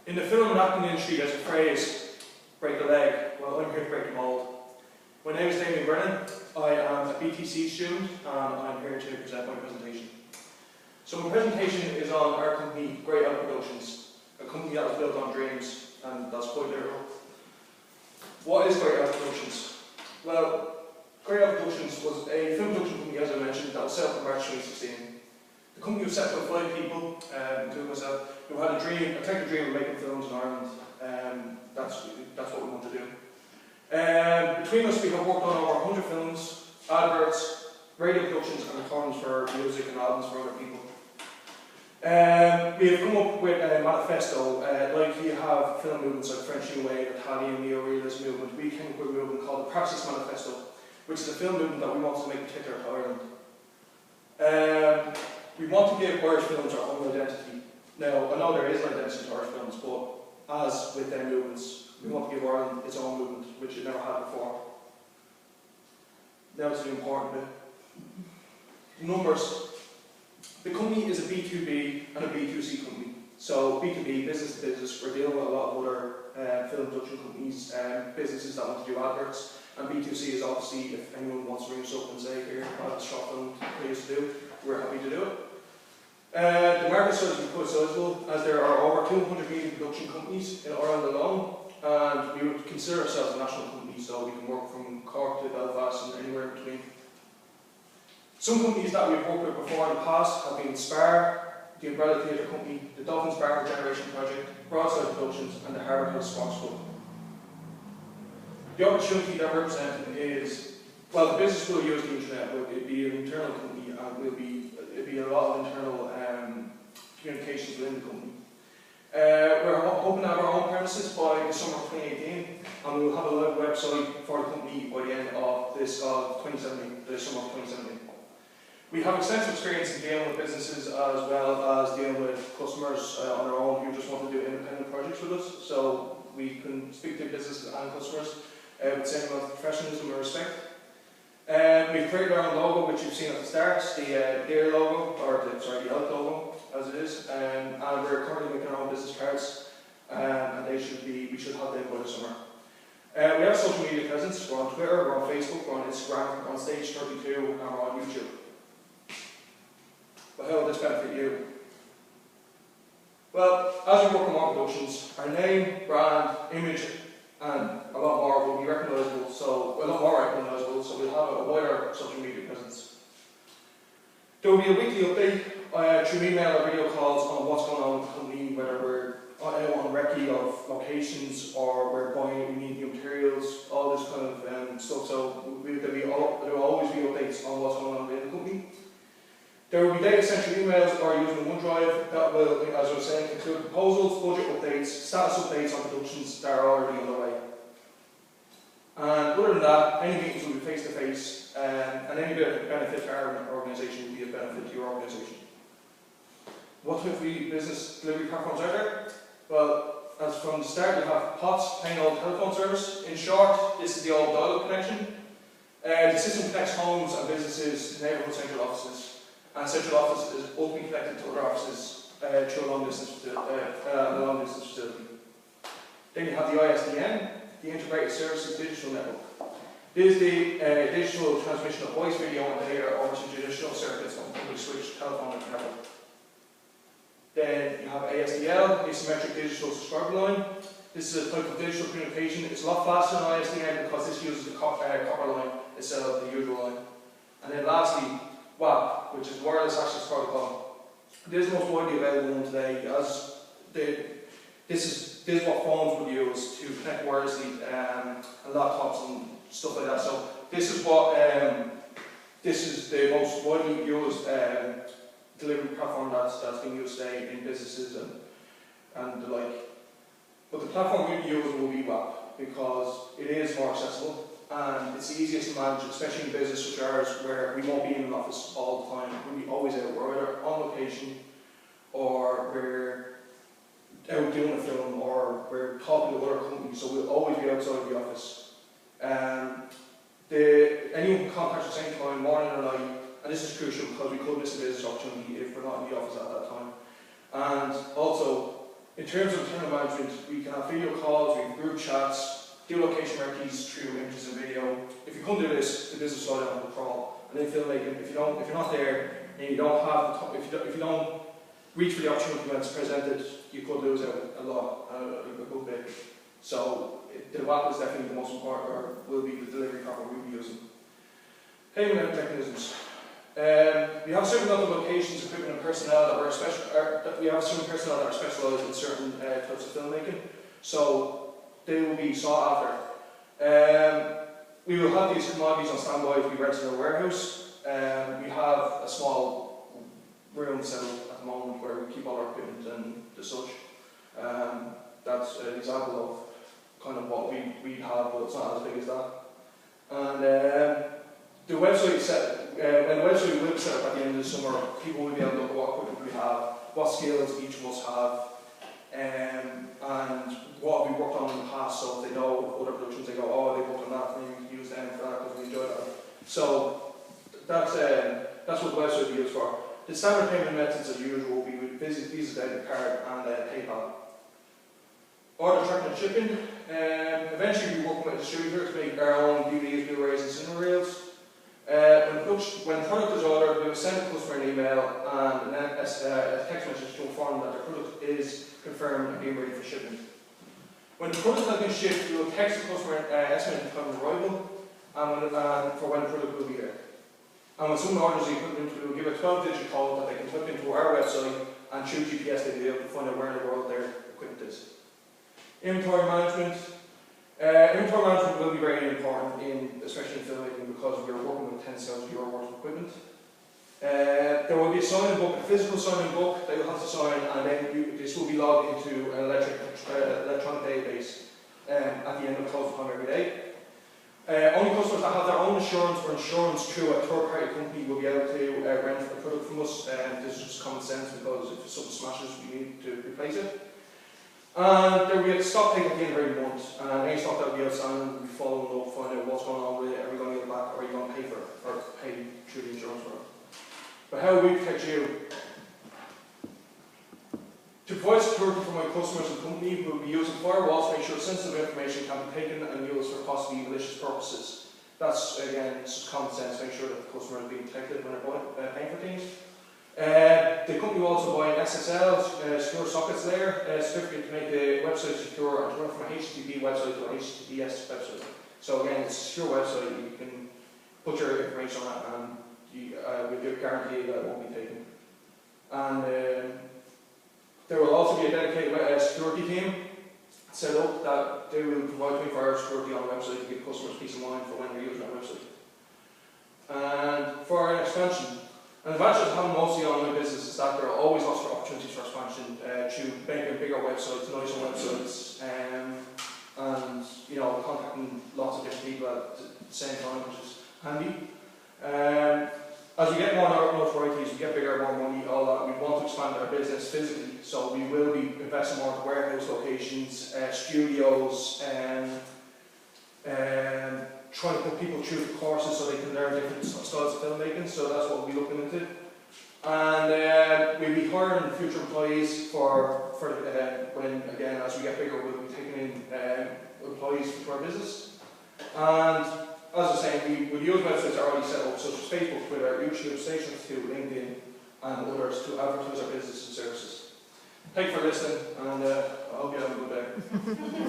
In the film and acting industry, there's a phrase, break a leg. Well, I'm here to break the mold. My name is Damien Brennan. I am a BTC student and I'm here to present my presentation. So my presentation is on our company, Great Out Productions, a company that was built on dreams, and that's quite literal. What is Great Out Productions? Well, Great Out Productions was a film production company, as I mentioned, that was set up in March 2016. The company was set up by 5 people, including myself, who had a dream, a technical dream of making films in Ireland. That's what we want to do. Between us, we have worked on over 100 films, adverts, radio productions, and recordings for music and albums for other people. We have come up with a manifesto, like you have film movements like French New Wave, Italian Neo-Realist movement. We came up with a movement called the Praxis Manifesto, which is a film movement that we want to make particular to Ireland. We want to give Irish films our own identity. Now, I know there is an identity to Irish films, but as with their movements, we want to give Ireland its own movement, which it never had before. Now it's the important bit. Numbers. The company is a B2B and a B2C company. So B2B, business to business, we're dealing with a lot of other film production companies, businesses that want to do adverts. And B2C is obviously, if anyone wants to ring us up and say, here, I have a short film please do, we're happy to do it. The market size is quite sizable, as there are over 200 media production companies in Ireland alone, and we would consider ourselves a national company, so we can work from Cork to Belfast and anywhere in between. Some companies that we've worked with before in the past have been Spar, the Umbrella Theatre Company, the Dolphins Bar Generation Project, Broadside Productions, and the Harbour House Sports Club. The opportunity that we're presenting is, well, the business will use the internet, but it'll be an internal company, and it'll be a lot of internal communications within the company. We're hoping to have our own premises by the summer of 2018, and we will have a live website for the company by the end of the summer of 2017. We have extensive experience in dealing with businesses as well as dealing with customers on our own who just want to do independent projects with us, so we can speak to businesses and customers with the same amount of professionalism and respect. We've created our own logo, which you've seen at the start, the Deer logo, or the elk logo, as it is, and we're currently making our own business cards, and we should have them by the summer. We have social media presence. We're on Twitter, we're on Facebook, we're on Instagram, we're on Stage 32, and we're on YouTube. But how will this benefit you? Well, as we work on more productions, our name, brand, image, and a lot more will be recognisable, so we'll have a wider social media presence. There will be a weekly update through email or video calls on what's going on with the company, whether we're on recce of locations or we're buying, we need new materials, all this kind of stuff. So there will always be updates on what's going on within the company. There will be data-centric emails or using OneDrive that will, as I was saying, include proposals, budget updates, status updates on productions that are already underway. And other than that, any meetings will be face-to-face, and any bit of benefit to our organisation will be a benefit to your organisation. What type of business delivery platforms are there? Well, as from the start, you have POTS, plain old telephone service. In short, this is the old dial-up connection. The system connects homes and businesses to neighbourhood central offices. And central office is ultimately connected to other offices through a long distance facility. Then you have the ISDN, the Integrated Services Digital Network. This is the digital transmission of voice, video, and data over to traditional circuits on public switch telephone network. Then you have ASDL, Asymmetric Digital Subscriber Line. This is a type of digital communication. It's a lot faster than ISDN because this uses the copper line instead of the usual line. And then lastly, WAP, which is Wireless Access Protocol. This is the most widely available one today, as this is what phones would use to connect wirelessly and laptops and stuff like that. So this is the most widely used delivery platform that's being used today in businesses and the like. But the platform we use will be WAP because it is more accessible. And it's the easiest to manage, especially in business such as ours, where we won't be in an office all the time. We'll be always out. We're either on location, or we're out doing a film, or we're talking to other companies. So we'll always be outside the office. Anyone can contact us anytime, morning or night. And this is crucial because we could miss a business opportunity if we're not in the office at that time. And also, in terms of internal management, we can have video calls, we have group chats, geolocation marquees through images and video. If you couldn't do this, the business slowed down will crawl. And then filmmaking, if you're not there and you don't have if you don't reach for the opportunity when it's presented, you could lose out a lot, a good bit. So the WAP is definitely the most important, or will be the delivery partner we'll be using. Payment mechanisms. We have certain other locations, equipment, and personnel that we have certain personnel that are specialised in certain types of filmmaking, so they will be sought after. We will have these commodities on standby if we rent in a warehouse. We have a small room set up at the moment where we keep all our equipment and the such. That's an example of kind of what we have, but it's not as big as that. And the website is set. When the website will be set up at the end of the summer, people will be able to look at what equipment we have, what skills each of us have, and what we've worked on in the past. So if they know other productions, they go, oh, they worked on that, maybe we can use them for that because we enjoy that. So that's what the website will be used for. The standard payment methods, as usual, will be with Visa debit card and PayPal. Order tracking and shipping. Eventually, we work with a distributor to make our own DVDs, Blu-rays, and cinema reels. When the product is ordered, we will send the customer an email and a text message to inform that the product is confirmed and being ready for shipment. When the product has been shipped, we will text the customer an estimated time of arrival and for when the product will be there. And when someone orders the equipment, we will give a 12-digit code that they can type into our website, and through GPS they will be able to find out where in the world their equipment is. Inventory management. Inventory management will be very important, especially in filmmaking, because we are working with €10,000 worth of equipment. There will be a signing book, a physical signing book that you'll have to sign, and then this will be logged into an electronic database at the end of close time every day. Only customers that have their own insurance or insurance through a third-party company will be able to rent the product from us. This is just common sense, because if something smashes, we need to replace it. And there will be a stock take at the end of every month, and any stock that will be outstanding will be followed up, find out what's going on with it, are we going to get it back, or are you going to pay for it, or pay through the insurance for it. But how will we protect you? To provide security for my customers and company, we will be using firewalls to make sure sensitive information can be taken and used for possibly malicious purposes. That's, again, just common sense, make sure that the customer is being protected when they're paying for things. The company will also buy an SSL, secure sockets layer, certificate to make the website secure and to run from a HTTP website to a HTTPS website. So again, it's a secure website, you can put your information on it and we guarantee that it won't be taken. And there will also be a dedicated security team set up that they will provide 24-hour security on the website to give customers peace of mind for when they're using our website. And for our expansion, and the advantage of having mostly online business is that there are always lots of opportunities for expansion through making bigger websites, nicer websites, and contacting lots of different people at the same time, which is handy. As we get more notoriety, as we get bigger, more money, all that, we want to expand our business physically. So we will be investing more into warehouse locations, studios, trying to put people through the courses so they can learn different styles of filmmaking. So that's what we'll be looking into. And we'll be hiring future employees for when, again, as we get bigger, we'll be taking in employees to our business. And as I was saying, we use websites that are already set up, such as Facebook, Twitter, YouTube, Stations 2, LinkedIn, and others to advertise our business and services. Thank you for listening, and I hope you have a good day.